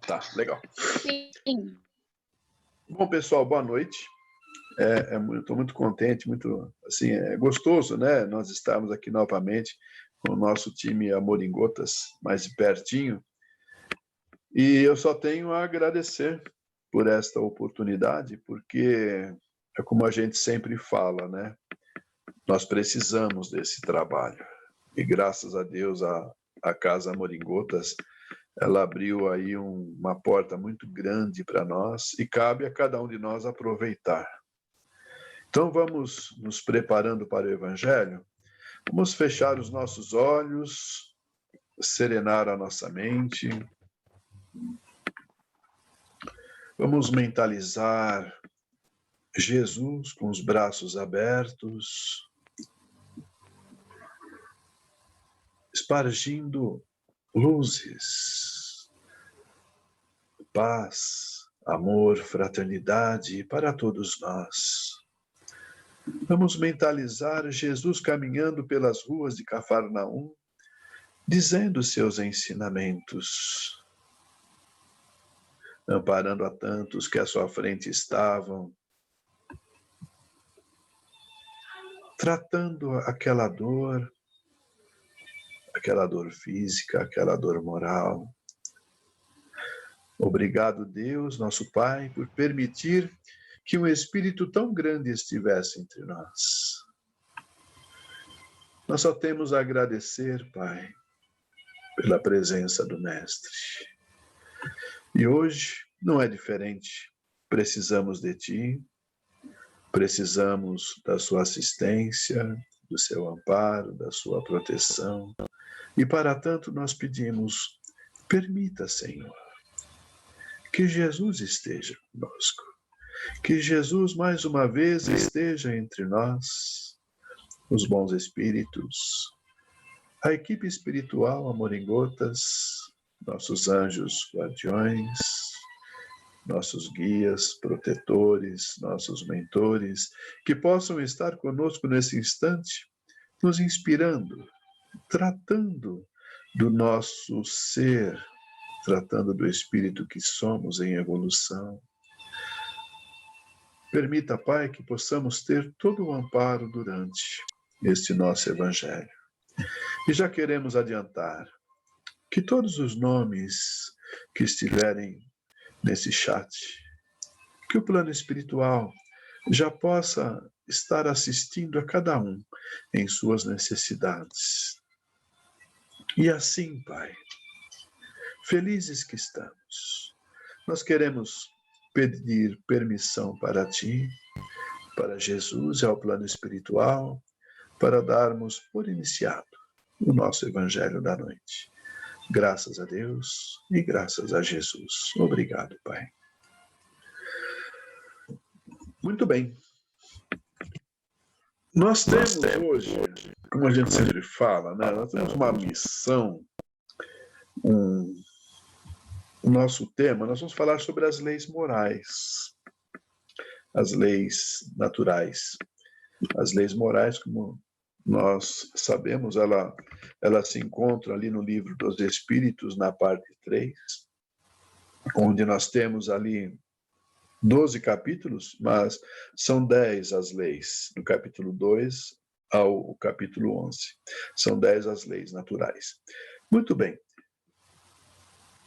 Tá, legal. Sim. Bom, pessoal, boa noite. Estou muito contente, muito, assim, é gostoso, né? Nós estamos aqui novamente com o nosso time Amor em Gotas, mais pertinho. E eu só tenho a agradecer por esta oportunidade, porque é como a gente sempre fala, né? Nós precisamos desse trabalho. E graças a Deus, a Casa Amor em Gotas, ela abriu aí uma porta muito grande para nós e cabe a cada um de nós aproveitar. Então vamos nos preparando para o Evangelho, vamos fechar os nossos olhos, serenar a nossa mente, vamos mentalizar Jesus com os braços abertos, espargindo luzes, paz, amor, fraternidade para todos nós. Vamos mentalizar Jesus caminhando pelas ruas de Cafarnaum, dizendo seus ensinamentos, amparando a tantos que à sua frente estavam, tratando aquela dor física, aquela dor moral. Obrigado, Deus, nosso Pai, por permitir que um Espírito tão grande estivesse entre nós. Nós só temos a agradecer, Pai, pela presença do Mestre. E hoje não é diferente. Precisamos de Ti, precisamos da Sua assistência, do Seu amparo, da Sua proteção. E para tanto nós pedimos, permita, Senhor, que Jesus esteja conosco. Que Jesus mais uma vez esteja entre nós, os bons espíritos, a equipe espiritual Amor em Gotas, nossos anjos guardiões, nossos guias, protetores, nossos mentores, que possam estar conosco nesse instante, nos inspirando, tratando do nosso ser, tratando do espírito que somos em evolução. Permita, Pai, que possamos ter todo o amparo durante este nosso Evangelho. E já queremos adiantar que todos os nomes que estiverem nesse chat, que o plano espiritual já possa estar assistindo a cada um em suas necessidades. E assim, Pai, felizes que estamos, nós queremos pedir permissão para Ti, para Jesus e ao plano espiritual, para darmos por iniciado o nosso Evangelho da noite. Graças a Deus e graças a Jesus. Obrigado, Pai. Muito bem. Nós temos hoje, como a gente sempre fala, né? Nós temos uma missão, o nosso tema, nós vamos falar sobre as leis morais, as leis naturais. As leis morais, como nós sabemos, ela se encontra ali no livro dos Espíritos, na parte 3, onde nós temos ali 12 capítulos, mas são 10 as leis, do capítulo 2 ao capítulo 11. São 10 as leis naturais. Muito bem.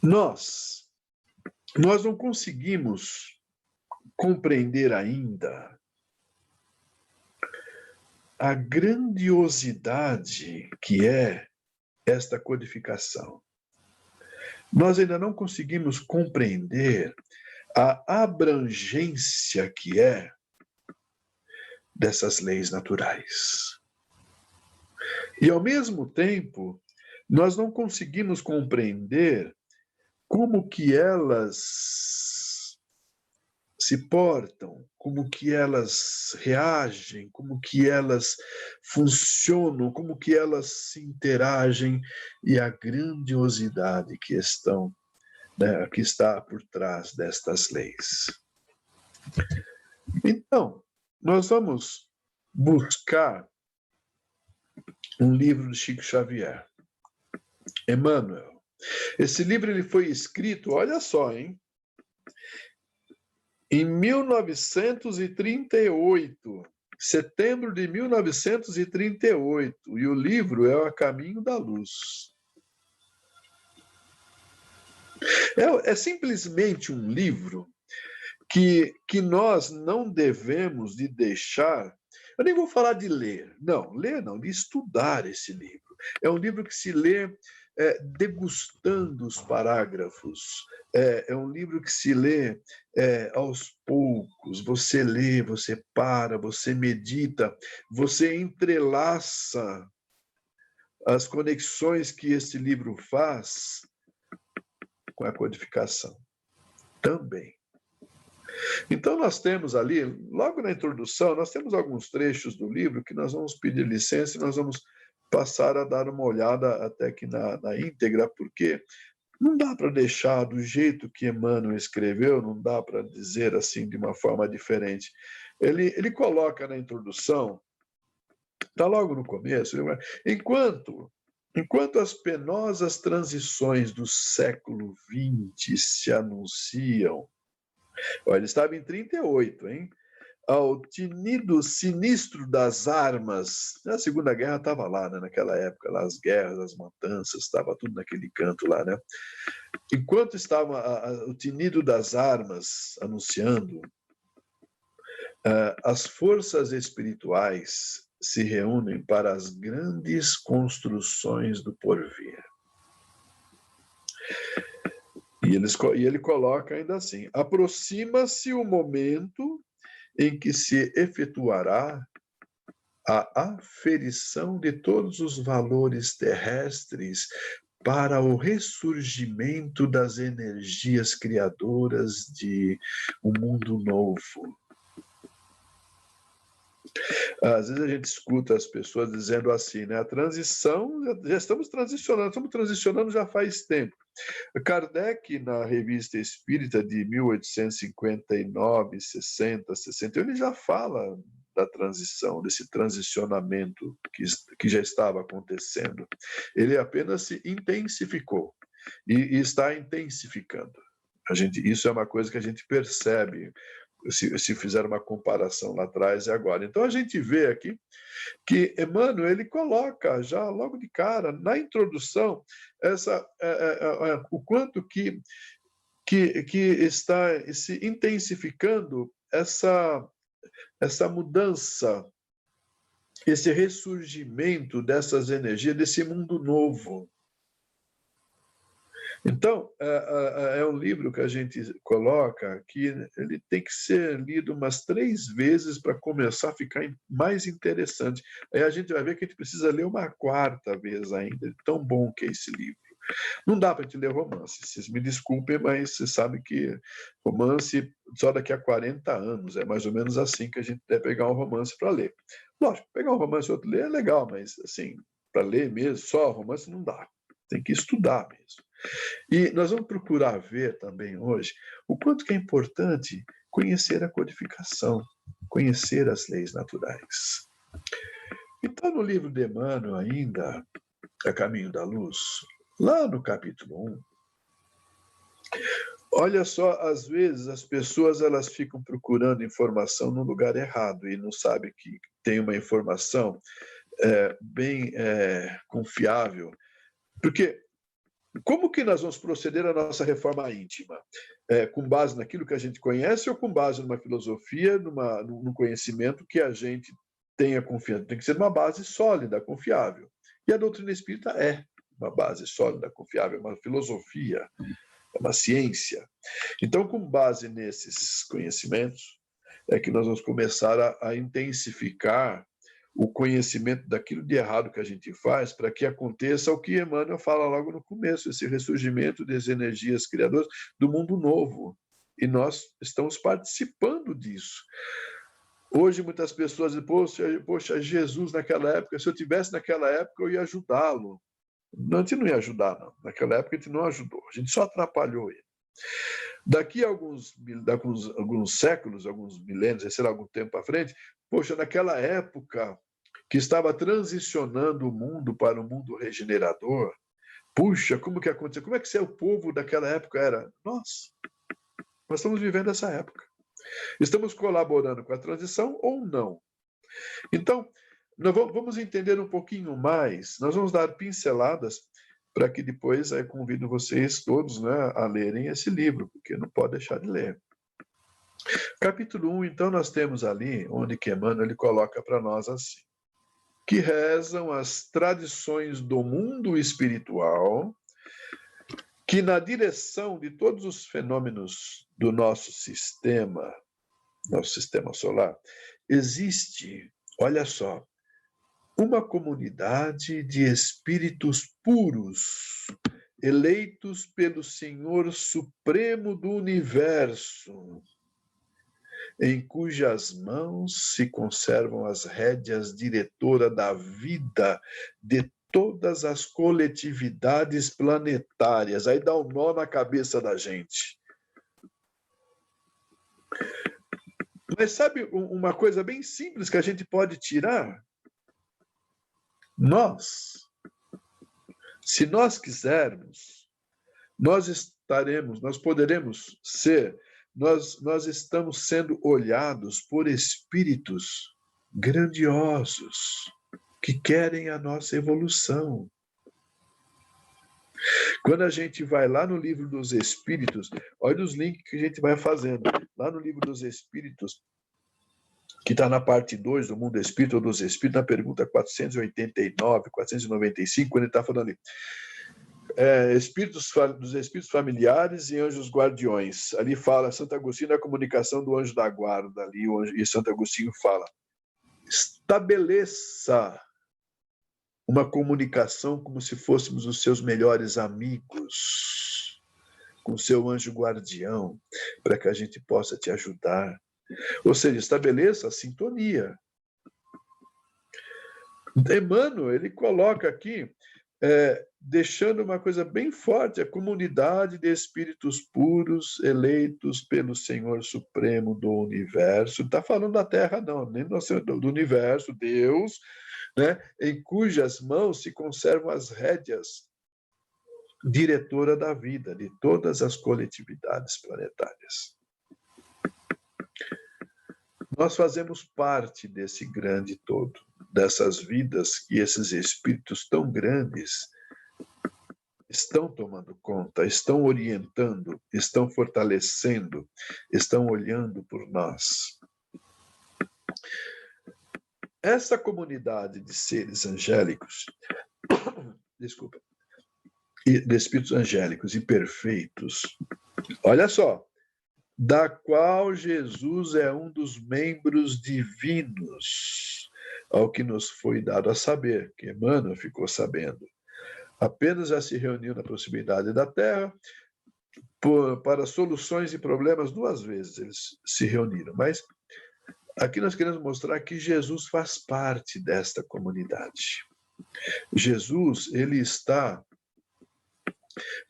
Nós não conseguimos compreender ainda a grandiosidade que é esta codificação. Nós ainda não conseguimos compreender a abrangência que é dessas leis naturais. E, ao mesmo tempo, nós não conseguimos compreender como que elas se portam, como que elas reagem, como que elas funcionam, como que elas se interagem e a grandiosidade que que está por trás destas leis. Então, nós vamos buscar um livro de Chico Xavier, Emmanuel, Esse livro ele foi escrito, olha só, hein? Em 1938, setembro de 1938, e o livro é A Caminho da Luz. É simplesmente um livro que nós não devemos de deixar. Eu nem vou falar de ler, não, de estudar esse livro. É um livro que se lê degustando os parágrafos, é um livro que se lê aos poucos, você lê, você para, você medita, você entrelaça as conexões que esse livro faz com a codificação também. Então, nós temos ali, logo na introdução, nós temos alguns trechos do livro que nós vamos pedir licença e nós vamos passar a dar uma olhada até que na íntegra, porque não dá para deixar do jeito que Emmanuel escreveu, não dá para dizer assim de uma forma diferente. Ele coloca na introdução, está logo no começo, enquanto as penosas transições do século XX se anunciam. Olha, ele estava em 38, hein? Ao tinido sinistro das armas. A Segunda Guerra estava lá, né, naquela época, lá as guerras, as matanças, estava tudo naquele canto lá, né? Enquanto estava o tinido das armas anunciando, as forças espirituais se reúnem para as grandes construções do porvir. E ele coloca ainda assim: aproxima-se o momento em que se efetuará a aferição de todos os valores terrestres para o ressurgimento das energias criadoras de um mundo novo. Às vezes a gente escuta as pessoas dizendo assim, né? A transição, já estamos transicionando já faz tempo. Kardec, na Revista Espírita de 1859, 60, 60, ele já fala da transição, desse transicionamento que já estava acontecendo. Ele apenas se intensificou e está intensificando. Isso é uma coisa que a gente percebe se fizer uma comparação lá atrás e agora. Então a gente vê aqui que Emmanuel ele coloca já logo de cara na introdução o quanto que está se intensificando essa mudança, esse ressurgimento dessas energias, desse mundo novo. Então, é um livro que a gente coloca que ele tem que ser lido umas 3 vezes para começar a ficar mais interessante. Aí a gente vai ver que a gente precisa ler uma 4ª vez ainda, tão bom que é esse livro. Não dá para a gente ler romance, vocês me desculpem, mas você sabe que romance só daqui a 40 anos, é mais ou menos assim que a gente deve pegar um romance para ler. Lógico, pegar um romance e outro ler é legal, mas assim, para ler mesmo, só romance não dá, tem que estudar mesmo. E nós vamos procurar ver também hoje o quanto que é importante conhecer a codificação, conhecer as leis naturais. Então, no livro de Emmanuel ainda, A Caminho da Luz, lá no capítulo 1, olha só, às vezes as pessoas elas ficam procurando informação no lugar errado e não sabem que tem uma informação bem confiável. Porque como que nós vamos proceder à nossa reforma íntima? Com base naquilo que a gente conhece ou com base numa filosofia, num conhecimento que a gente tenha confiança? Tem que ser uma base sólida, confiável. E a doutrina espírita é uma base sólida, confiável, uma filosofia, é uma ciência. Então, com base nesses conhecimentos, é que nós vamos começar a intensificar o conhecimento daquilo de errado que a gente faz, para que aconteça o que Emmanuel fala logo no começo, esse ressurgimento das energias criadoras do mundo novo. E nós estamos participando disso. Hoje muitas pessoas dizem, poxa, Jesus naquela época, se eu tivesse naquela época eu ia ajudá-lo. Não, a gente não ia ajudar, não. Naquela época a gente não ajudou, a gente só atrapalhou ele. Daqui a alguns séculos, alguns milênios, sei lá, algum tempo à frente, poxa, naquela época que estava transicionando o mundo para um mundo regenerador, Puxa, como que aconteceu? Como é que o povo daquela época era? Nós estamos vivendo essa época. Estamos colaborando com a transição ou não? Então, nós vamos entender um pouquinho mais, nós vamos dar pinceladas para que depois convido vocês todos, né, a lerem esse livro, porque não pode deixar de ler. Capítulo 1, então, nós temos ali, onde que Emmanuel ele coloca para nós assim: que rezam as tradições do mundo espiritual, que na direção de todos os fenômenos do nosso sistema solar, existe, olha só, uma comunidade de espíritos puros, eleitos pelo Senhor Supremo do Universo, em cujas mãos se conservam as rédeas diretoras da vida de todas as coletividades planetárias. Aí dá um nó na cabeça da gente. Mas sabe uma coisa bem simples que a gente pode tirar? Se nós quisermos, nós poderemos ser, nós estamos sendo olhados por espíritos grandiosos que querem a nossa evolução. Quando a gente vai lá no Livro dos Espíritos, olha os links que a gente vai fazendo. Lá no Livro dos Espíritos, que está na parte 2 do Mundo Espírita ou dos Espíritos, na pergunta 489, 495, quando ele está falando ali, dos espíritos familiares e anjos guardiões. Ali fala, Santo Agostinho, da comunicação do anjo da guarda, ali, e Santo Agostinho fala, estabeleça uma comunicação como se fôssemos os seus melhores amigos, com o seu anjo guardião, para que a gente possa te ajudar. Ou seja, estabeleça a sintonia. Emmanuel, ele coloca aqui, deixando uma coisa bem forte, a comunidade de espíritos puros, eleitos pelo Senhor Supremo do Universo. Não está falando da Terra, não, nem do Universo, Deus, né, em cujas mãos se conservam as rédeas diretora da vida de todas as coletividades planetárias. Nós fazemos parte desse grande todo, dessas vidas que esses espíritos tão grandes estão tomando conta, estão orientando, estão fortalecendo, estão olhando por nós. Essa comunidade de seres angélicos, de espíritos angélicos e perfeitos, olha só, da qual Jesus é um dos membros divinos, ao que nos foi dado a saber, que Emmanuel ficou sabendo. Apenas já se reuniu na proximidade da Terra para soluções e problemas 2 vezes eles se reuniram, mas aqui nós queremos mostrar que Jesus faz parte desta comunidade. Jesus, ele está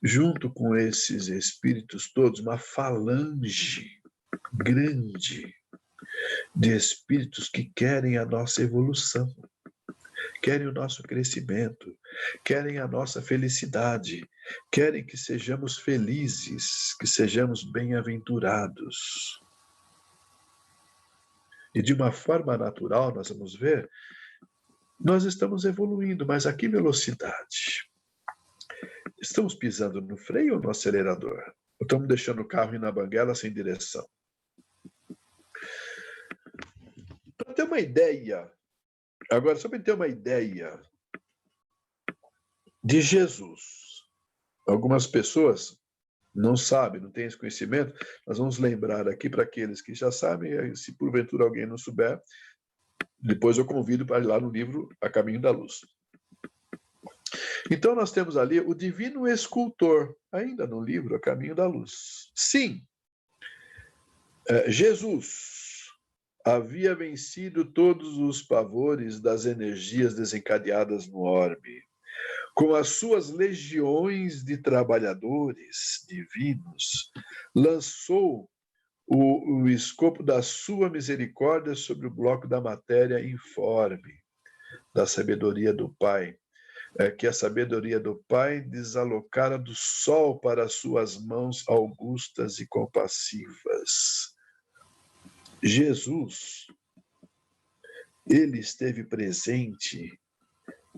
junto com esses espíritos todos, uma falange grande de espíritos que querem a nossa evolução, querem o nosso crescimento, querem a nossa felicidade, querem que sejamos felizes, que sejamos bem-aventurados. E de uma forma natural, nós vamos ver, nós estamos evoluindo, mas a que velocidade? Estamos pisando no freio ou no acelerador? Ou estamos deixando o carro ir na banguela sem direção? Para ter uma ideia, agora só para ter uma ideia de Jesus, algumas pessoas não sabem, não têm esse conhecimento, nós vamos lembrar aqui para aqueles que já sabem, se porventura alguém não souber, depois eu convido para ir lá no livro A Caminho da Luz. Então nós temos ali o divino escultor, ainda no livro A Caminho da Luz. Sim, Jesus havia vencido todos os pavores das energias desencadeadas no orbe. Com as suas legiões de trabalhadores divinos, lançou o escopo da sua misericórdia sobre o bloco da matéria informe, da sabedoria do Pai, é que a sabedoria do Pai desalocara do sol para as suas mãos augustas e compassivas. Jesus, ele esteve presente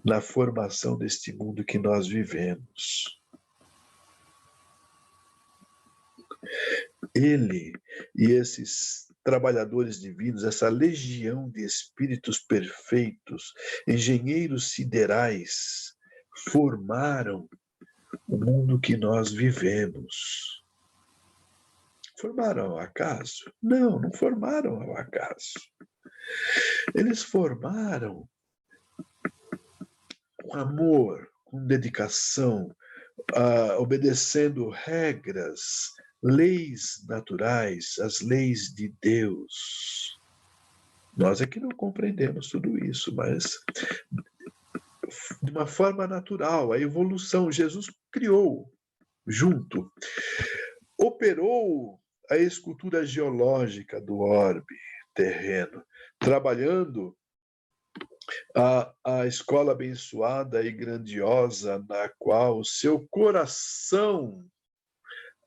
na formação deste mundo que nós vivemos. Ele e esses trabalhadores divinos, essa legião de espíritos perfeitos, engenheiros siderais, formaram o mundo que nós vivemos. Formaram ao acaso? Não, não formaram ao acaso. Eles formaram com amor, com dedicação, obedecendo regras, leis naturais, as leis de Deus. Nós é que não compreendemos tudo isso, mas de uma forma natural, a evolução, Jesus criou junto, operou a escultura geológica do orbe terreno, trabalhando a escola abençoada e grandiosa na qual o seu coração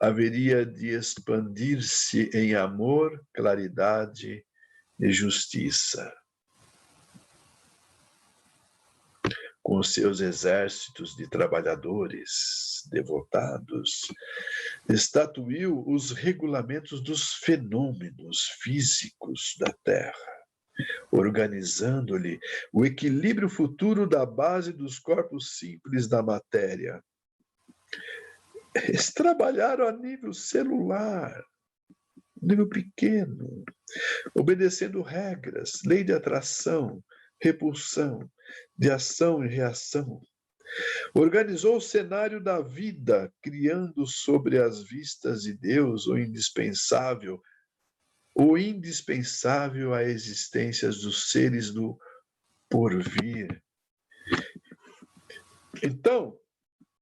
haveria de expandir-se em amor, claridade e justiça. Com os seus exércitos de trabalhadores devotados, estatuiu os regulamentos dos fenômenos físicos da Terra, organizando-lhe o equilíbrio futuro da base dos corpos simples da matéria. Eles trabalharam a nível celular, nível pequeno, obedecendo regras, lei de atração, repulsão, de ação e reação. Organizou o cenário da vida, criando sobre as vistas de Deus o indispensável à existência dos seres do porvir. Então,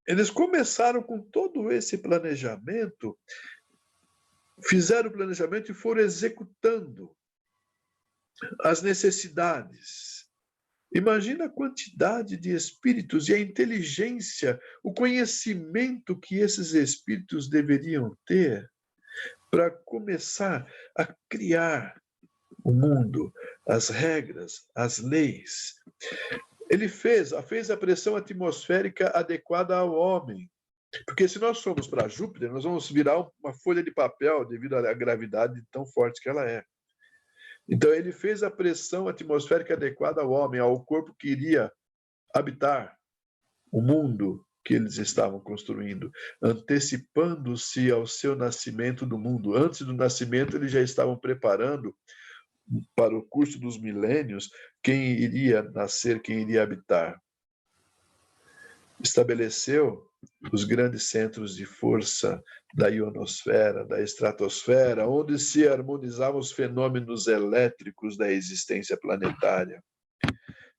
eles começaram com todo esse planejamento, fizeram o planejamento e foram executando as necessidades. Imagina a quantidade de espíritos e a inteligência, o conhecimento que esses espíritos deveriam ter para começar a criar o mundo, as regras, as leis. Ele fez a pressão atmosférica adequada ao homem. Porque se nós formos para Júpiter, nós vamos virar uma folha de papel devido à gravidade tão forte que ela é. Então ele fez a pressão atmosférica adequada ao homem, ao corpo que iria habitar o mundo que eles estavam construindo, antecipando-se ao seu nascimento do mundo. Antes do nascimento, eles já estavam preparando para o curso dos milênios quem iria nascer, quem iria habitar. Estabeleceu os grandes centros de força da ionosfera, da estratosfera, onde se harmonizavam os fenômenos elétricos da existência planetária.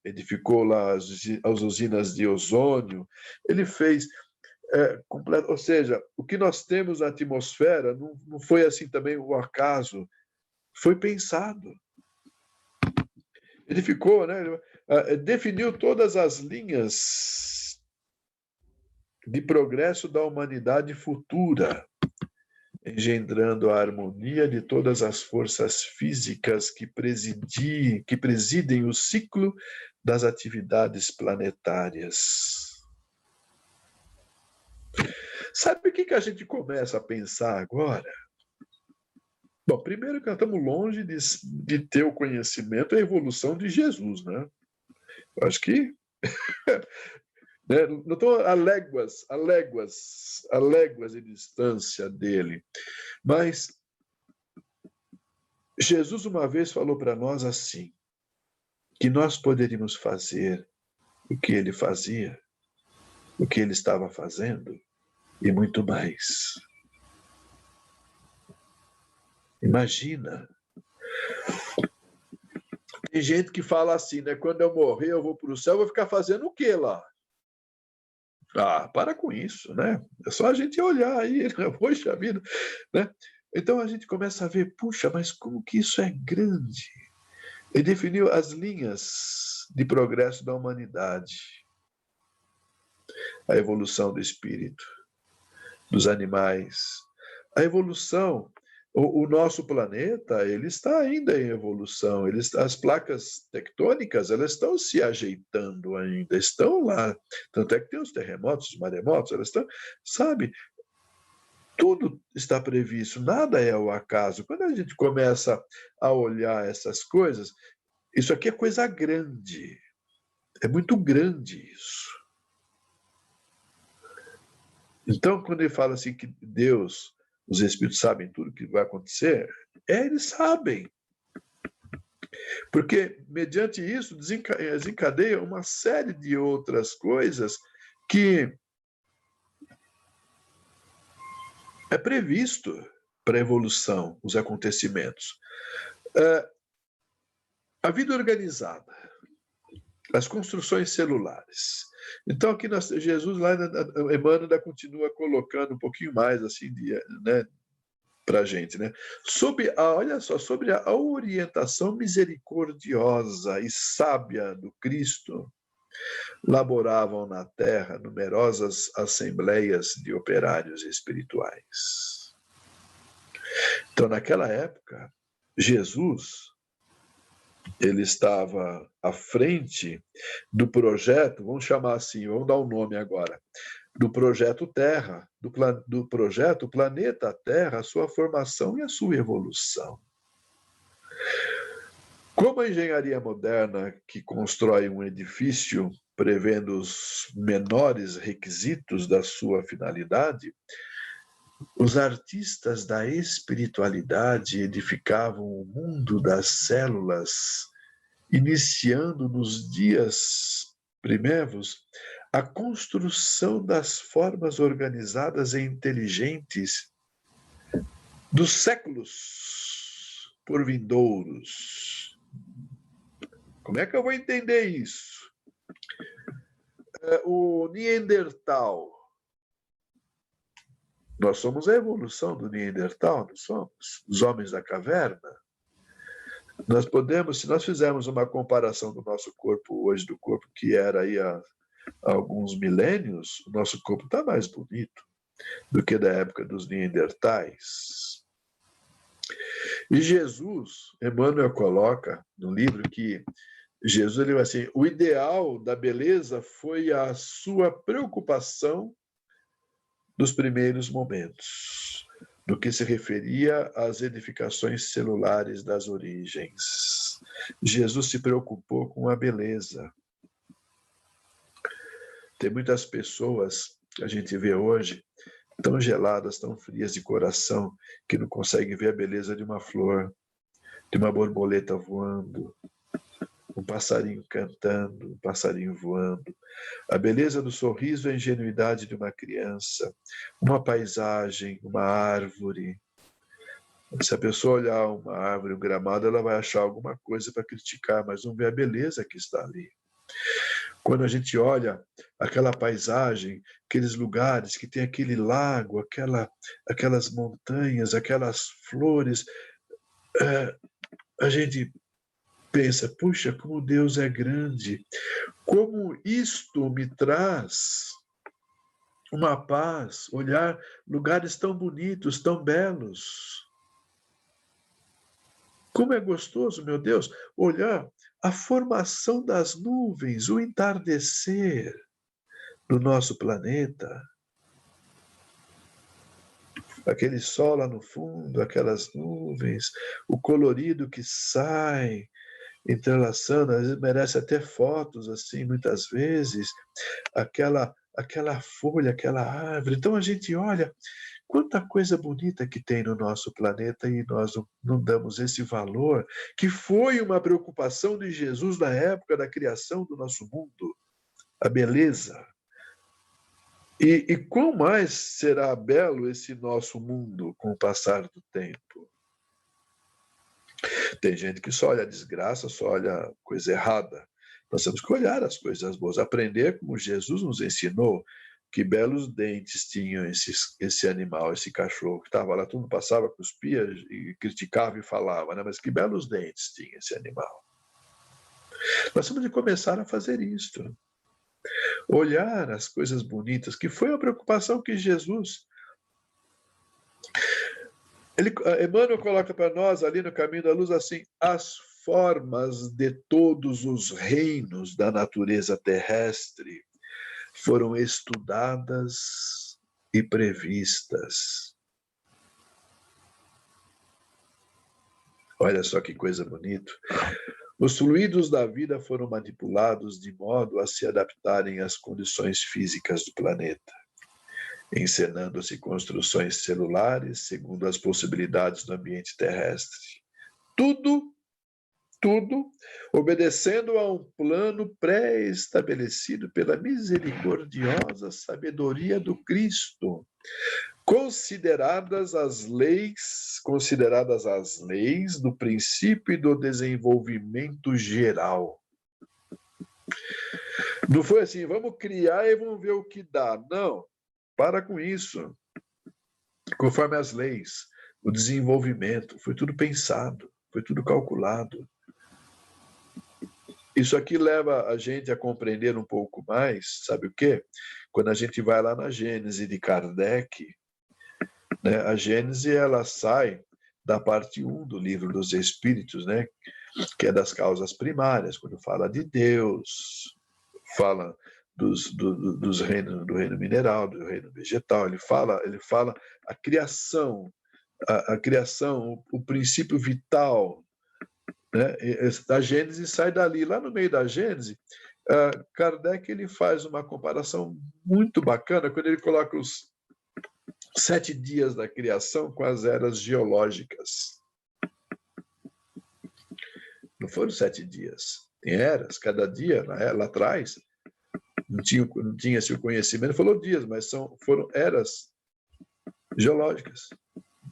Edificou lá as usinas de ozônio. Ele fez, ou seja, o que nós temos na atmosfera não foi assim também o acaso, foi pensado. Ele ficou, definiu todas as linhas de progresso da humanidade futura, engendrando a harmonia de todas as forças físicas que presidem o ciclo das atividades planetárias. Sabe o que a gente começa a pensar agora? Bom, primeiro que nós estamos longe de ter o conhecimento e a evolução de Jesus, né? Eu acho que não estou a léguas de distância dele. Mas Jesus uma vez falou para nós assim, que nós poderíamos fazer o que ele fazia, o que ele estava fazendo e muito mais. Imagina. Tem gente que fala assim, né? Quando eu morrer, eu vou para o céu, eu vou ficar fazendo o quê lá? Ah, para com isso, né? É só a gente olhar aí, né? Poxa vida, né? Então a gente começa a ver, puxa, mas como que isso é grande? Ele definiu as linhas de progresso da humanidade. a evolução do espírito, dos animais, a evolução. O nosso planeta, ele está ainda em evolução, as placas tectônicas, elas estão se ajeitando ainda, estão lá, tanto é que tem os terremotos, os maremotos, elas estão, sabe, tudo está previsto, nada é ao acaso. Quando a gente começa a olhar essas coisas, isso aqui é coisa grande, é muito grande isso. Então, quando ele fala assim que Deus, os Espíritos sabem tudo que vai acontecer, eles sabem. Porque, mediante isso, desencadeia uma série de outras coisas que é previsto para a evolução, os acontecimentos. A vida organizada, as construções celulares. Então, aqui Jesus, lá, Emmanuel ainda continua colocando um pouquinho mais assim, né, para a gente, né? Olha só, sobre a orientação misericordiosa e sábia do Cristo, laboravam na terra numerosas assembleias de operários espirituais. Então, naquela época, Jesus, ele estava à frente do projeto, vamos chamar assim, vamos dar um nome agora, do projeto Terra, do projeto Planeta Terra, a sua formação e a sua evolução. Como a engenharia moderna que constrói um edifício prevendo os menores requisitos da sua finalidade, os artistas da espiritualidade edificavam o mundo das células, iniciando nos dias primeiros a construção das formas organizadas e inteligentes dos séculos por vindouros. Como é que eu vou entender isso? O Neandertal. Nós somos a evolução do Neandertal, não somos? Os homens da caverna. Nós podemos, se nós fizermos uma comparação do nosso corpo hoje, do corpo que era aí há alguns milênios, o nosso corpo está mais bonito do que da época dos Neandertais. E Jesus, Emmanuel coloca no livro que Jesus, ele vai assim, o ideal da beleza foi a sua preocupação dos primeiros momentos, no que se referia às edificações celulares das origens. Jesus se preocupou com a beleza. Tem muitas pessoas que a gente vê hoje tão geladas, tão frias de coração, que não conseguem ver a beleza de uma flor, de uma borboleta voando, um passarinho cantando, um passarinho voando, a beleza do sorriso e a ingenuidade de uma criança, uma paisagem, uma árvore. Se a pessoa olhar uma árvore, um gramado, ela vai achar alguma coisa para criticar, mas não vê a beleza que está ali. Quando a gente olha aquela paisagem, aqueles lugares que tem aquele lago, aquelas montanhas, aquelas flores, a gente pensa, puxa, como Deus é grande, como isto me traz uma paz, olhar lugares tão bonitos, tão belos. Como é gostoso, meu Deus, olhar a formação das nuvens, o entardecer do nosso planeta. Aquele sol lá no fundo, aquelas nuvens, o colorido que sai, entrelaçando, às vezes merece até fotos, assim, muitas vezes, aquela folha, aquela árvore. Então a gente olha quanta coisa bonita que tem no nosso planeta e nós não damos esse valor, que foi uma preocupação de Jesus na época da criação do nosso mundo, a beleza. E quão mais será belo esse nosso mundo com o passar do tempo? Tem gente que só olha a desgraça, só olha a coisa errada. Nós temos que olhar as coisas boas, aprender como Jesus nos ensinou, que belos dentes tinha esse animal, esse cachorro que estava lá, todo mundo passava, cuspia e criticava e falava, né? Mas que belos dentes tinha esse animal. Nós temos de começar a fazer isto. olhar as coisas bonitas, que foi a preocupação que Jesus... Emmanuel coloca para nós, ali no Caminho da Luz, assim, as formas de todos os reinos da natureza terrestre foram estudadas e previstas. Olha só que coisa bonita. Os fluidos da vida foram manipulados de modo a se adaptarem às condições físicas do planeta, encenando-se construções celulares segundo as possibilidades do ambiente terrestre. Tudo obedecendo a um plano pré-estabelecido pela misericordiosa sabedoria do Cristo, consideradas as leis do princípio e do desenvolvimento geral. Não foi assim, vamos criar e vamos ver o que dá. Não, para com isso. Conforme as leis, o desenvolvimento, foi tudo pensado, foi tudo calculado. Isso aqui leva a gente a compreender um pouco mais, sabe o quê? Quando a gente vai lá na Gênese de Kardec, né? A Gênese, ela sai da parte 1 do Livro dos Espíritos, né? Que é das causas primárias, quando fala de Deus, fala dos reinos, do reino mineral, do reino vegetal, ele fala a criação, o princípio vital, né? A Gênese sai dali. Lá no meio da Gênese, Kardec ele faz uma comparação muito bacana quando ele coloca os 7 dias da criação com as eras geológicas. Não foram 7 dias, tem eras, cada dia, lá atrás, não tinha-se o conhecimento, ele falou dias, mas foram eras geológicas.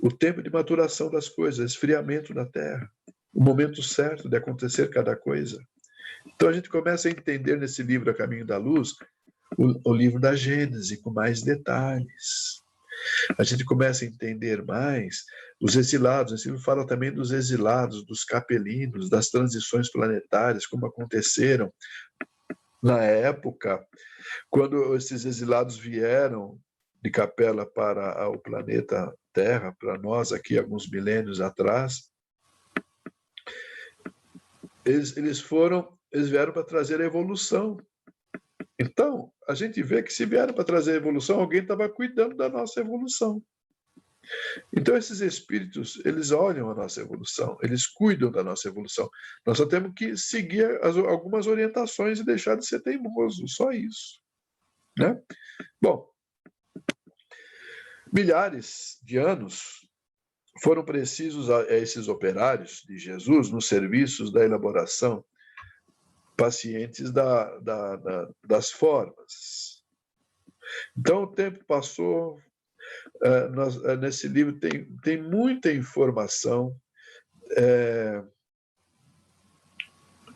O tempo de maturação das coisas, esfriamento da Terra, o momento certo de acontecer cada coisa. Então a gente começa a entender nesse livro A Caminho da Luz, o livro da Gênese, com mais detalhes. A gente começa a entender mais os exilados. Esse livro fala também dos exilados, dos capelinos, das transições planetárias, como aconteceram na época, quando esses exilados vieram de Capela para o planeta Terra, para nós aqui, alguns milênios atrás. Eles vieram para trazer a evolução. Então, a gente vê que se vieram para trazer a evolução, alguém estava cuidando da nossa evolução. Então, esses espíritos, eles olham a nossa evolução, eles cuidam da nossa evolução. Nós só temos que seguir algumas orientações e deixar de ser teimoso, só isso, né? Bom, milhares de anos foram precisos a esses operários de Jesus nos serviços da elaboração pacientes das formas. Então, o tempo passou, nesse livro tem muita informação.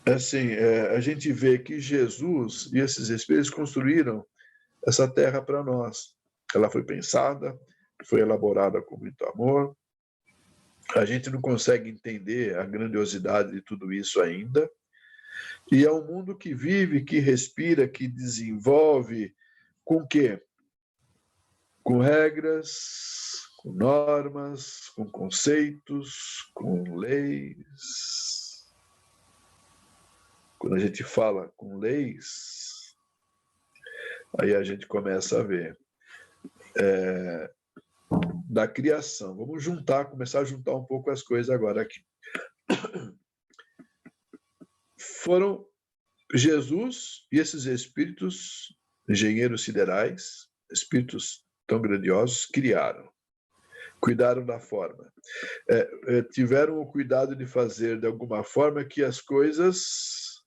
A gente vê que Jesus e esses espíritos construíram essa terra para nós. Ela foi pensada, foi elaborada com muito amor. A gente não consegue entender a grandiosidade de tudo isso ainda. E é um mundo que vive, que respira, que desenvolve com o quê? Com regras, com normas, com conceitos, com leis. Quando a gente fala com leis, aí a gente começa a ver da criação. Vamos começar a juntar um pouco as coisas agora aqui. Foram Jesus e esses espíritos, engenheiros siderais, espíritos tão grandiosos, cuidaram da forma. Tiveram o cuidado de fazer de alguma forma que as coisas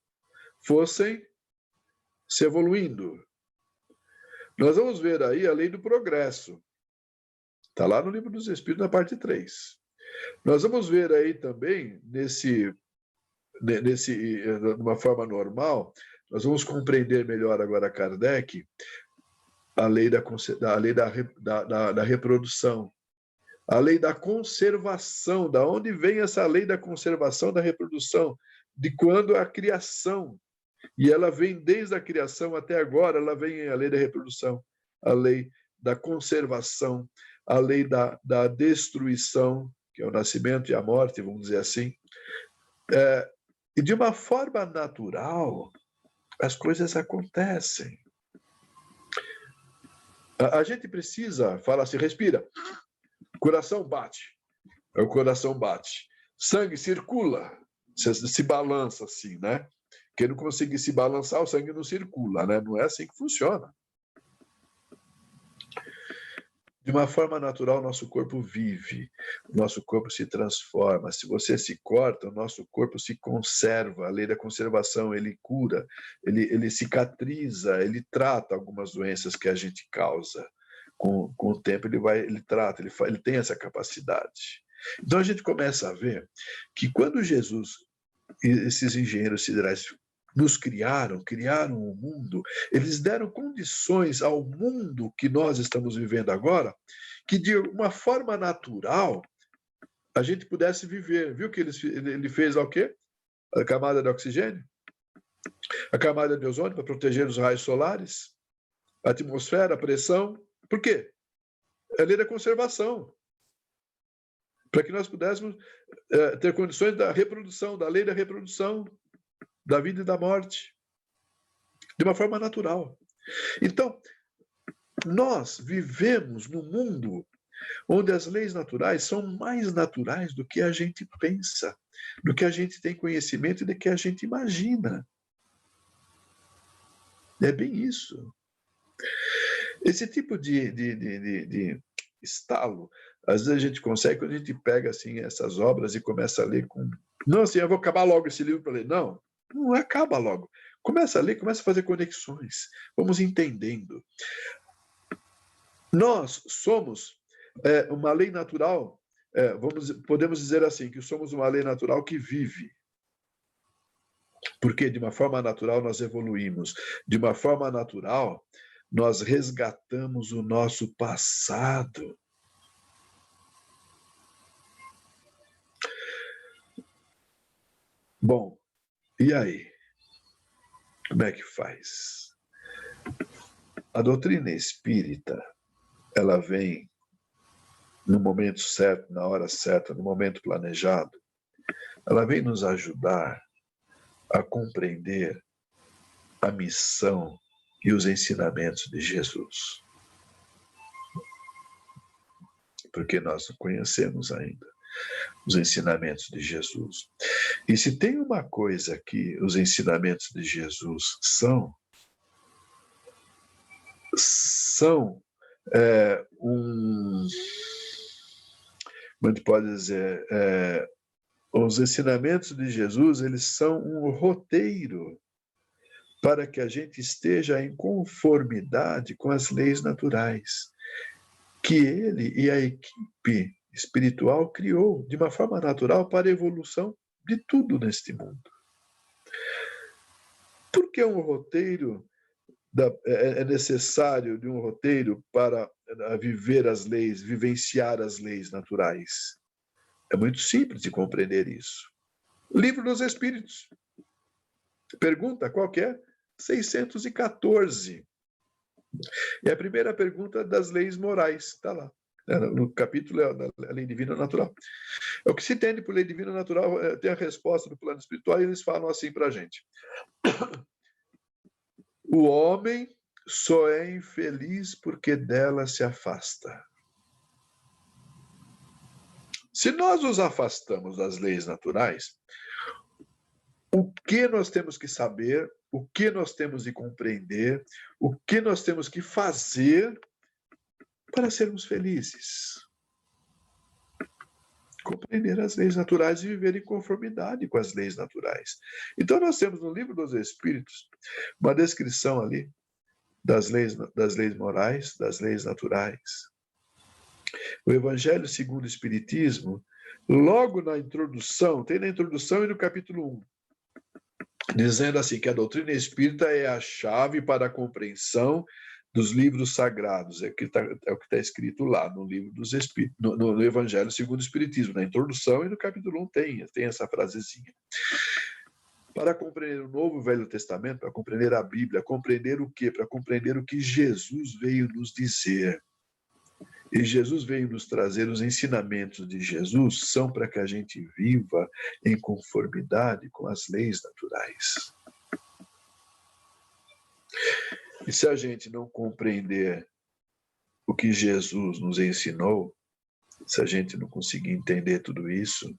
fossem se evoluindo. Nós vamos ver aí a lei do progresso. Está lá no Livro dos Espíritos, na parte 3. Nós vamos ver aí também, de uma forma normal, nós vamos compreender melhor agora Kardec, a lei da reprodução, a lei da conservação. Da onde vem essa lei da conservação, da reprodução? De quando a criação E ela vem desde a criação até agora, ela vem a lei da reprodução, a lei da conservação, a lei da destruição, que é o nascimento e a morte, vamos dizer assim. E de uma forma natural, as coisas acontecem. A gente precisa falar assim, respira, coração bate, o coração bate, sangue circula, se balança assim, né? Quem não conseguir se balançar, o sangue não circula, né? Não é assim que funciona. De uma forma natural, nosso corpo vive, o nosso corpo se transforma. Se você se corta, o nosso corpo se conserva. A lei da conservação, ele cura, ele cicatriza, ele trata algumas doenças que a gente causa. Com o tempo, ele trata, ele tem essa capacidade. Então, a gente começa a ver que quando Jesus e esses engenheiros siderais nos criaram o mundo, eles deram condições ao mundo que nós estamos vivendo agora, que de uma forma natural a gente pudesse viver. Viu que ele fez lá o quê? A camada de oxigênio, a camada de ozônio para proteger os raios solares, a atmosfera, a pressão. Por quê? É a lei da conservação. Para que nós pudéssemos ter condições da reprodução, da lei da reprodução, da vida e da morte, de uma forma natural. Então, nós vivemos num mundo onde as leis naturais são mais naturais do que a gente pensa, do que a gente tem conhecimento e do que a gente imagina. É bem isso. Esse tipo de estalo, às vezes a gente consegue quando a gente pega assim, essas obras e começa a ler com... Não, assim, eu vou acabar logo esse livro para ler. Não, não acaba logo. Começa a ler, começa a fazer conexões. Vamos entendendo. Nós somos uma lei natural, podemos dizer assim, que somos uma lei natural que vive. Porque de uma forma natural nós evoluímos. De uma forma natural, nós resgatamos o nosso passado. Bom, e aí? Como é que faz? A doutrina espírita, ela vem no momento certo, na hora certa, no momento planejado. Ela vem nos ajudar a compreender a missão e os ensinamentos de Jesus. Porque nós não conhecemos ainda os ensinamentos de Jesus. E se tem uma coisa que os ensinamentos de Jesus são como a gente pode dizer, os ensinamentos de Jesus, eles são um roteiro para que a gente esteja em conformidade com as leis naturais, que ele e a equipe espiritual criou de uma forma natural para a evolução de tudo neste mundo. Por que um roteiro é necessário de um roteiro para viver as leis, vivenciar as leis naturais? É muito simples de compreender isso. Livro dos Espíritos. Pergunta qualquer 614. É a primeira pergunta das leis morais, está lá. No capítulo da lei divina natural. É o que se entende por lei divina natural, tem a resposta do plano espiritual e eles falam assim para a gente. O homem só é infeliz porque dela se afasta. Se nós nos afastamos das leis naturais, o que nós temos que saber, o que nós temos de compreender, o que nós temos que fazer para sermos felizes? Compreender as leis naturais e viver em conformidade com as leis naturais. Então nós temos no Livro dos Espíritos uma descrição ali das leis morais, das leis naturais. O Evangelho segundo o Espiritismo, logo na introdução, tem na introdução e no capítulo 1, dizendo assim que a doutrina espírita é a chave para a compreensão dos livros sagrados, é o que está escrito lá no livro dos Espíritos, no Evangelho segundo o Espiritismo, na introdução e no capítulo 1 tem essa frasezinha. Para compreender o Novo e o Velho Testamento, para compreender a Bíblia, compreender o quê? Para compreender o que Jesus veio nos dizer. E Jesus veio nos trazer os ensinamentos de Jesus, são para que a gente viva em conformidade com as leis naturais. E se a gente não compreender o que Jesus nos ensinou, se a gente não conseguir entender tudo isso,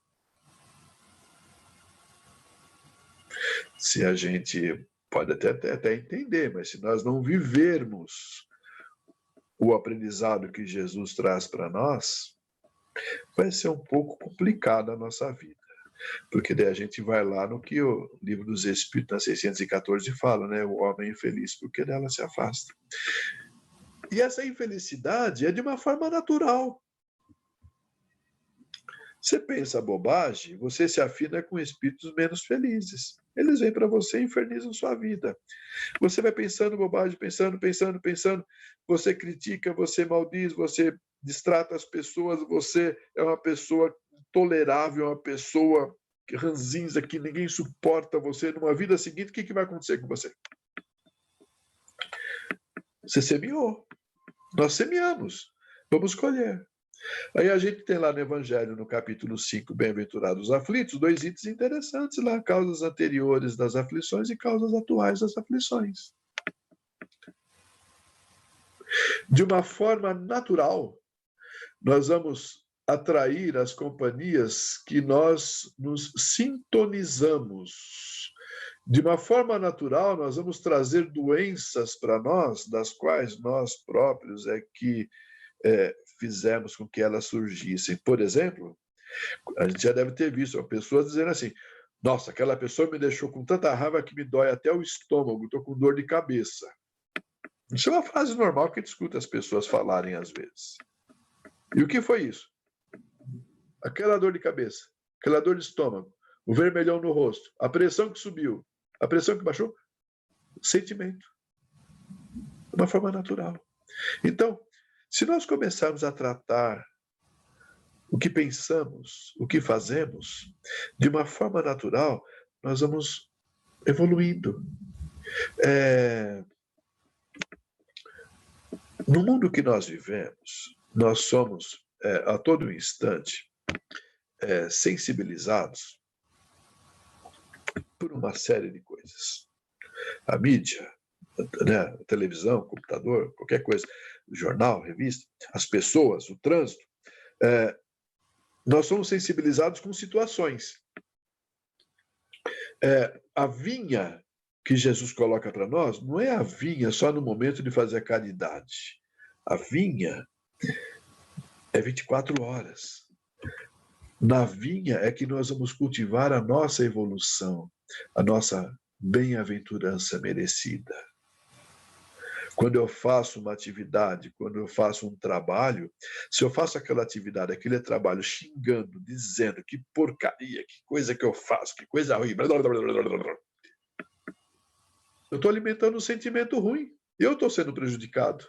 se a gente pode até entender, mas se nós não vivermos o aprendizado que Jesus traz para nós, vai ser um pouco complicado a nossa vida. Porque daí a gente vai lá no que o Livro dos Espíritos, na 614, fala, né? O homem infeliz porque dela se afasta. E essa infelicidade é de uma forma natural. Você pensa bobagem, você se afina com espíritos menos felizes. Eles vêm para você e infernizam sua vida. Você vai pensando bobagem, pensando. Você critica, você maldiz, você distrata as pessoas, você é uma pessoa intolerável, uma pessoa ranzinza, que ninguém suporta você. Numa vida seguinte, o que vai acontecer com você? Você semeou. Nós semeamos. Vamos colher. Aí a gente tem lá no Evangelho, no capítulo 5, Bem-aventurados os aflitos, 2 itens interessantes lá, causas anteriores das aflições e causas atuais das aflições. De uma forma natural, nós vamos atrair as companhias que nós nos sintonizamos. De uma forma natural, nós vamos trazer doenças para nós, das quais nós próprios é que fizemos com que elas surgissem. Por exemplo, a gente já deve ter visto pessoas dizendo assim: nossa, aquela pessoa me deixou com tanta raiva que me dói até o estômago, estou com dor de cabeça. Isso é uma frase normal que a gente escuta as pessoas falarem às vezes. E o que foi isso? Aquela dor de cabeça, aquela dor de estômago, o vermelhão no rosto, a pressão que subiu, a pressão que baixou, sentimento. De uma forma natural. Então, se nós começarmos a tratar o que pensamos, o que fazemos, de uma forma natural, nós vamos evoluindo. No mundo que nós vivemos, nós somos, a todo instante, sensibilizados por uma série de coisas. A mídia, né, a televisão, computador, qualquer coisa, jornal, revista, as pessoas, o trânsito, nós somos sensibilizados com situações. A vinha que Jesus coloca para nós não é a vinha só no momento de fazer a caridade. A vinha é 24 horas. Na vinha é que nós vamos cultivar a nossa evolução, a nossa bem-aventurança merecida. Quando eu faço uma atividade, quando eu faço um trabalho, se eu faço aquela atividade, aquele trabalho xingando, dizendo que porcaria, que coisa que eu faço, que coisa ruim, eu estou alimentando um sentimento ruim. Eu estou sendo prejudicado.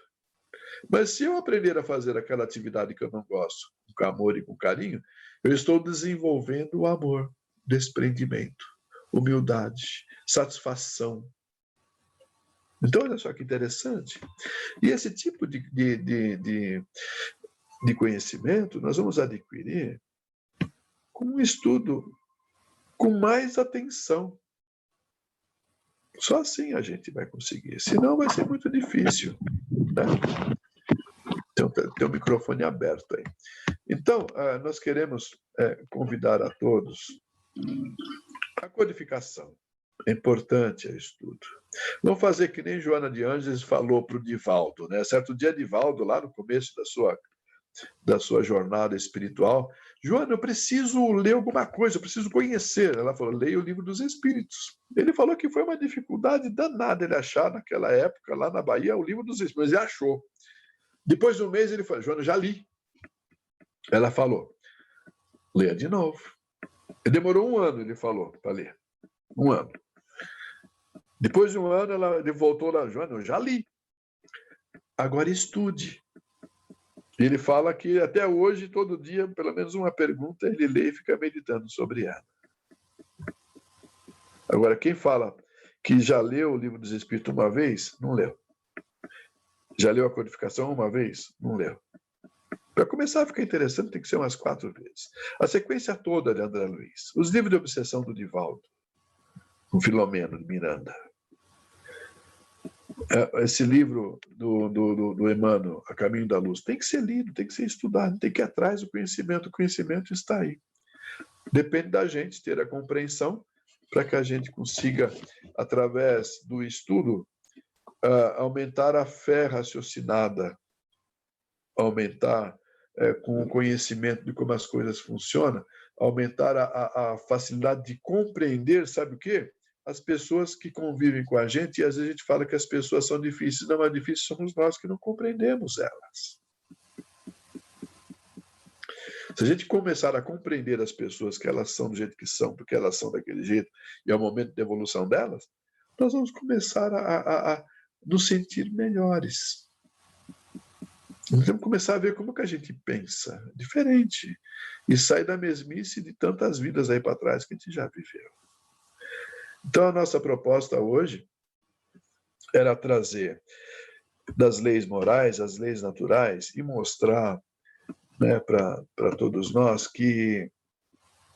Mas se eu aprender a fazer aquela atividade que eu não gosto, com amor e com carinho, eu estou desenvolvendo o amor, desprendimento, humildade, satisfação. Então, olha só que interessante. E esse tipo de conhecimento nós vamos adquirir com um estudo com mais atenção. Só assim a gente vai conseguir. Senão vai ser muito difícil. Né? Tem o microfone aberto aí. Então, nós queremos convidar a todos a codificação. É importante o estudo. Vamos fazer que nem Joana de Ângeles falou para o Divaldo, né? Certo dia, Divaldo, lá no começo da sua jornada espiritual, Joana, eu preciso ler alguma coisa, eu preciso conhecer. Ela falou, leia o Livro dos Espíritos. Ele falou que foi uma dificuldade danada ele achar naquela época, lá na Bahia, o Livro dos Espíritos. Ele achou. Depois de um mês, ele falou, Joana, já li. Ela falou, leia de novo. E demorou 1 ano, ele falou, para ler. 1 ano. Depois de 1 ano, ele voltou lá, Joana, eu já li. Agora estude. Ele fala que até hoje, todo dia, pelo menos uma pergunta, ele lê e fica meditando sobre ela. Agora, quem fala que já leu o Livro dos Espíritos uma vez, não leu. Já leu a codificação uma vez? Não leu. Para começar a ficar interessante, tem que ser umas 4 vezes. A sequência toda de André Luiz. Os livros de obsessão do Divaldo, com Filomeno de Miranda. Esse livro do Emmanuel, A Caminho da Luz, tem que ser lido, tem que ser estudado, tem que ir atrás do conhecimento. O conhecimento está aí. Depende da gente ter a compreensão para que a gente consiga, através do estudo, aumentar a fé raciocinada, aumentar com o conhecimento de como as coisas funcionam, aumentar a facilidade de compreender, sabe o quê? As pessoas que convivem com a gente, e às vezes a gente fala que as pessoas são difíceis. Não, mais difíceis somos nós que não compreendemos elas. Se a gente começar a compreender as pessoas que elas são do jeito que são, porque elas são daquele jeito, e é o momento de evolução delas, nós vamos começar a nos sentir melhores. Nós temos que começar a ver como que a gente pensa diferente e sair da mesmice de tantas vidas aí para trás que a gente já viveu. Então, a nossa proposta hoje era trazer das leis morais as leis naturais e mostrar, né, para todos nós que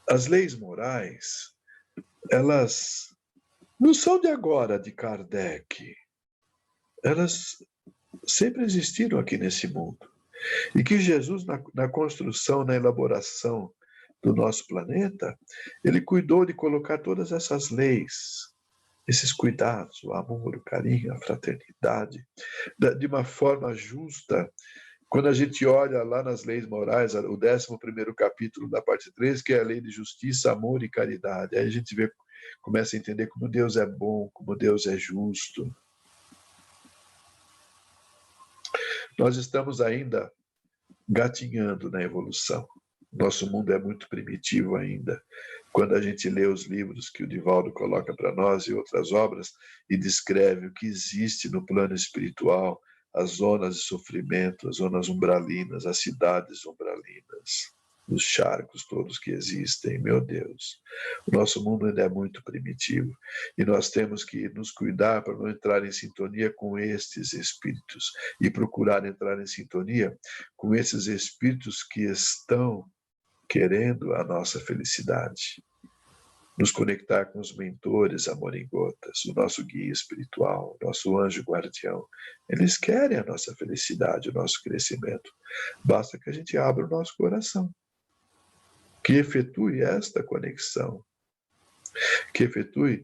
as leis morais, elas não são de agora, de Kardec. Elas sempre existiram aqui nesse mundo. E que Jesus, na construção, na elaboração do nosso planeta, ele cuidou de colocar todas essas leis, esses cuidados, o amor, o carinho, a fraternidade, de uma forma justa. Quando a gente olha lá nas leis morais, o 11º capítulo da parte 3, que é a lei de justiça, amor e caridade, aí a gente começa a entender como Deus é bom, como Deus é justo. Nós estamos ainda gatinhando na evolução. Nosso mundo é muito primitivo ainda. Quando a gente lê os livros que o Divaldo coloca para nós e outras obras e descreve o que existe no plano espiritual, as zonas de sofrimento, as zonas umbralinas, as cidades umbralinas, os charcos todos que existem, meu Deus. O nosso mundo ainda é muito primitivo e nós temos que nos cuidar para não entrar em sintonia com estes espíritos e procurar entrar em sintonia com esses espíritos que estão querendo a nossa felicidade. Nos conectar com os mentores Amor em Gotas, o nosso guia espiritual, o nosso anjo guardião. Eles querem a nossa felicidade, o nosso crescimento. Basta que a gente abra o nosso coração, que efetue esta conexão, que efetue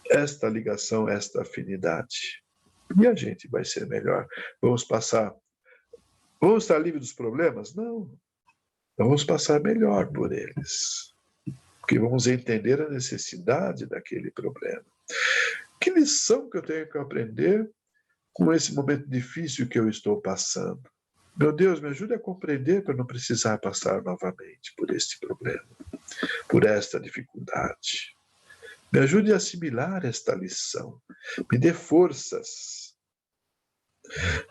esta ligação, esta afinidade. E a gente vai ser melhor. Vamos estar livres dos problemas? Não. Vamos passar melhor por eles. Porque vamos entender a necessidade daquele problema. Que lição que eu tenho que aprender com esse momento difícil que eu estou passando? Meu Deus, me ajude a compreender para não precisar passar novamente por este problema, por esta dificuldade. Me ajude a assimilar esta lição. Me dê forças.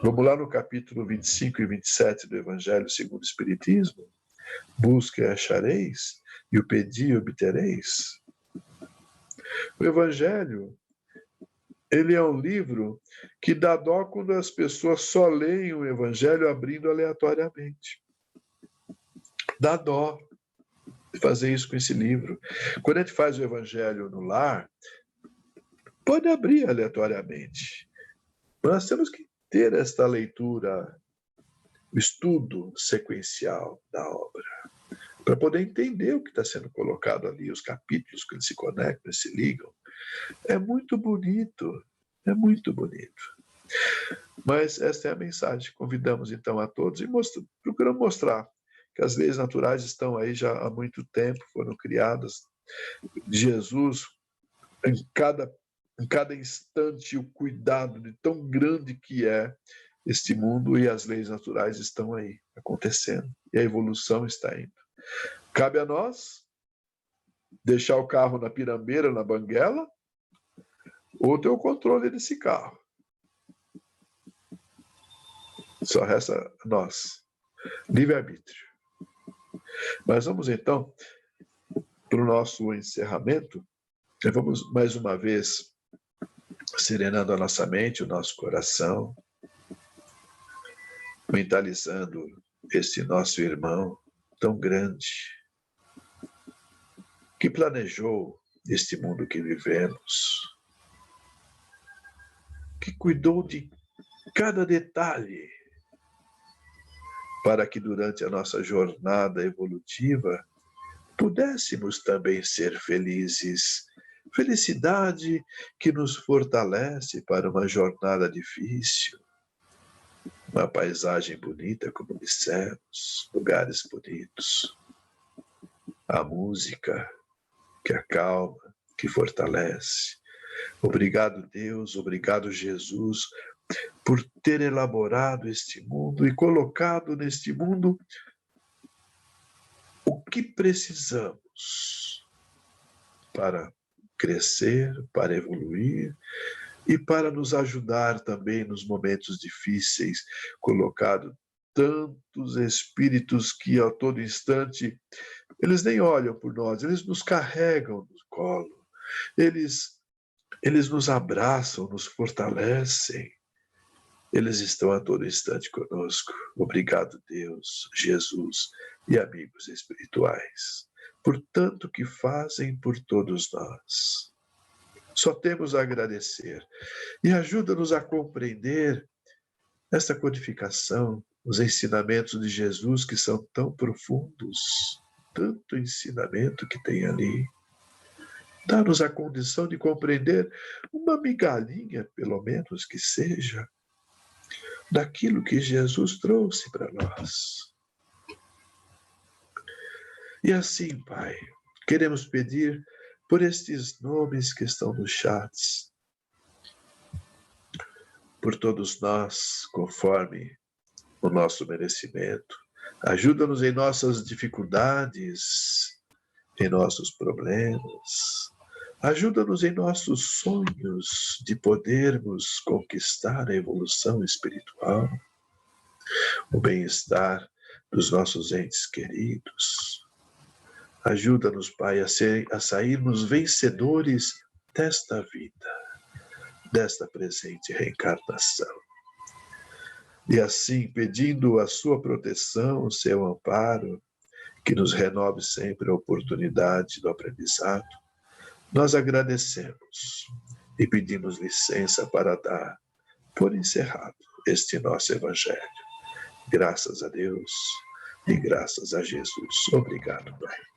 Vamos lá no capítulo 25 e 27 do Evangelho segundo o Espiritismo. Busque e achareis, e o pedi e obtereis. O Evangelho, ele é um livro que dá dó quando as pessoas só leem o Evangelho abrindo aleatoriamente. Dá dó de fazer isso com esse livro. Quando a gente faz o Evangelho no lar, pode abrir aleatoriamente. Nós temos que ter esta leitura, o estudo sequencial da obra, para poder entender o que está sendo colocado ali, os capítulos que eles se conectam, se ligam. É muito bonito, é muito bonito. Mas esta é a mensagem. Convidamos então a todos e procuramos mostrar que as leis naturais estão aí já há muito tempo, foram criadas. Jesus, em cada instante, o cuidado de tão grande que é este mundo, e as leis naturais estão aí, acontecendo. E a evolução está indo. Cabe a nós deixar o carro na pirambeira, na banguela, ou ter o controle desse carro. Só resta a nós. Livre-arbítrio. Mas vamos então para o nosso encerramento, Vamos mais uma vez serenando a nossa mente, o nosso coração, mentalizando este nosso irmão tão grande, que planejou este mundo que vivemos, que cuidou de cada detalhe para que durante a nossa jornada evolutiva pudéssemos também ser felizes. Felicidade que nos fortalece para uma jornada difícil, uma paisagem bonita, como dissemos, lugares bonitos. A música que acalma, que fortalece. Obrigado, Deus, obrigado, Jesus, por ter elaborado este mundo e colocado neste mundo o que precisamos para crescer, para evoluir e para nos ajudar também nos momentos difíceis, colocado tantos espíritos que a todo instante eles nem olham por nós, eles nos carregam no colo, eles nos abraçam, nos fortalecem, eles estão a todo instante conosco. Obrigado, Deus, Jesus e amigos espirituais, por tanto que fazem por todos nós. Só temos a agradecer e ajuda-nos a compreender esta codificação, os ensinamentos de Jesus que são tão profundos, tanto ensinamento que tem ali. Dá-nos a condição de compreender uma migalhinha, pelo menos que seja, daquilo que Jesus trouxe para nós. E assim, Pai, queremos pedir por estes nomes que estão nos chats, por todos nós, conforme o nosso merecimento. Ajuda-nos em nossas dificuldades, em nossos problemas. Ajuda-nos em nossos sonhos de podermos conquistar a evolução espiritual, o bem-estar dos nossos entes queridos. Ajuda-nos, Pai, a sairmos vencedores desta vida, desta presente reencarnação. E assim, pedindo a sua proteção, o seu amparo, que nos renove sempre a oportunidade do aprendizado, nós agradecemos e pedimos licença para dar por encerrado este nosso Evangelho. Graças a Deus e graças a Jesus. Obrigado, Pai.